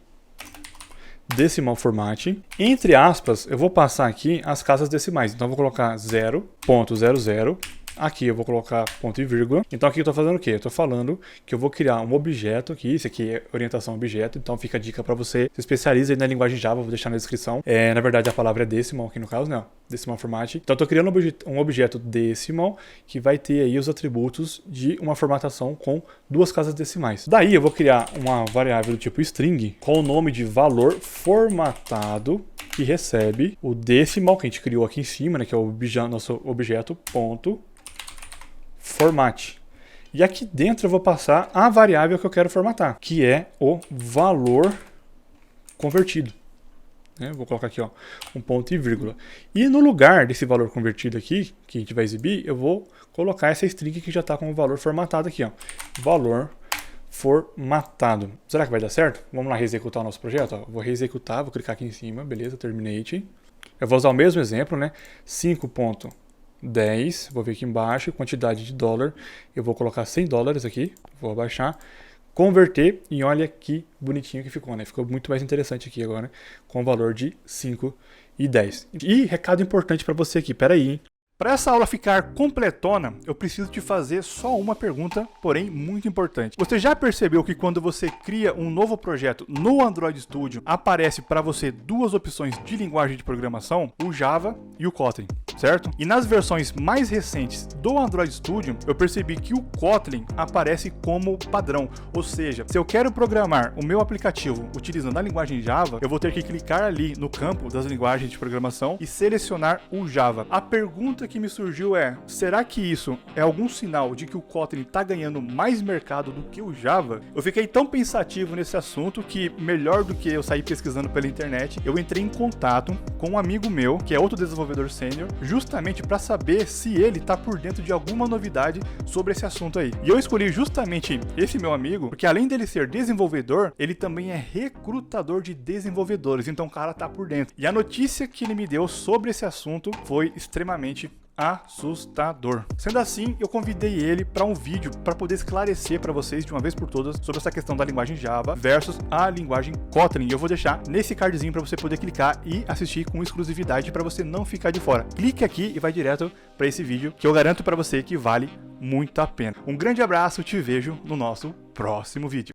decimal format. Entre aspas, eu vou passar aqui as casas decimais. Então eu vou colocar 0.00. Aqui eu vou colocar ponto e vírgula. Então aqui eu estou fazendo o quê? Eu estou falando que eu vou criar um objeto aqui. Isso aqui é orientação a objeto. Então fica a dica para você. Se especializa aí na linguagem Java, vou deixar na descrição. Na verdade a palavra é decimal aqui no caso, né? Decimal format. Então eu estou criando um objeto decimal que vai ter aí os atributos de uma formatação com duas casas decimais. Daí eu vou criar uma variável do tipo string com o nome de valor formatado que recebe o decimal que a gente criou aqui em cima, né? Que é o nosso objeto ponto format. E aqui dentro eu vou passar a variável que eu quero formatar, que é o valor convertido. Vou colocar aqui, ó, um ponto e vírgula. E no lugar desse valor convertido aqui, que a gente vai exibir, eu vou colocar essa string que já está com o valor formatado aqui, ó. Valor formatado. Será que vai dar certo? Vamos lá reexecutar o nosso projeto. Ó. Vou reexecutar, vou clicar aqui em cima, beleza, terminate. Eu vou usar o mesmo exemplo, né? 5.10, vou ver aqui embaixo, quantidade de dólar, eu vou colocar $100 aqui, vou abaixar, converter, e olha que bonitinho que ficou, né? Ficou muito mais interessante aqui agora, com o valor de 5,10. E recado importante para você aqui, peraí, hein? Para essa aula ficar completona, eu preciso te fazer só uma pergunta, porém muito importante. Você já percebeu que quando você cria um novo projeto no Android Studio, aparece para você duas opções de linguagem de programação, o Java e o Kotlin, certo? E nas versões mais recentes do Android Studio, eu percebi que o Kotlin aparece como padrão, ou seja, se eu quero programar o meu aplicativo utilizando a linguagem Java, eu vou ter que clicar ali no campo das linguagens de programação e selecionar o Java. A pergunta que me surgiu é, será que isso é algum sinal de que o Kotlin está ganhando mais mercado do que o Java? Eu fiquei tão pensativo nesse assunto que, melhor do que eu sair pesquisando pela internet, eu entrei em contato com um amigo meu, que é outro desenvolvedor sênior, justamente para saber se ele está por dentro de alguma novidade sobre esse assunto aí. E eu escolhi justamente esse meu amigo, porque além dele ser desenvolvedor, ele também é recrutador de desenvolvedores, então o cara tá por dentro. E a notícia que ele me deu sobre esse assunto foi extremamente assustador. Sendo assim, eu convidei ele para um vídeo para poder esclarecer para vocês de uma vez por todas sobre essa questão da linguagem Java versus a linguagem Kotlin. E eu vou deixar nesse cardzinho para você poder clicar e assistir com exclusividade para você não ficar de fora. Clique aqui e vai direto para esse vídeo que eu garanto para você que vale muito a pena. Um grande abraço, te vejo no nosso próximo vídeo.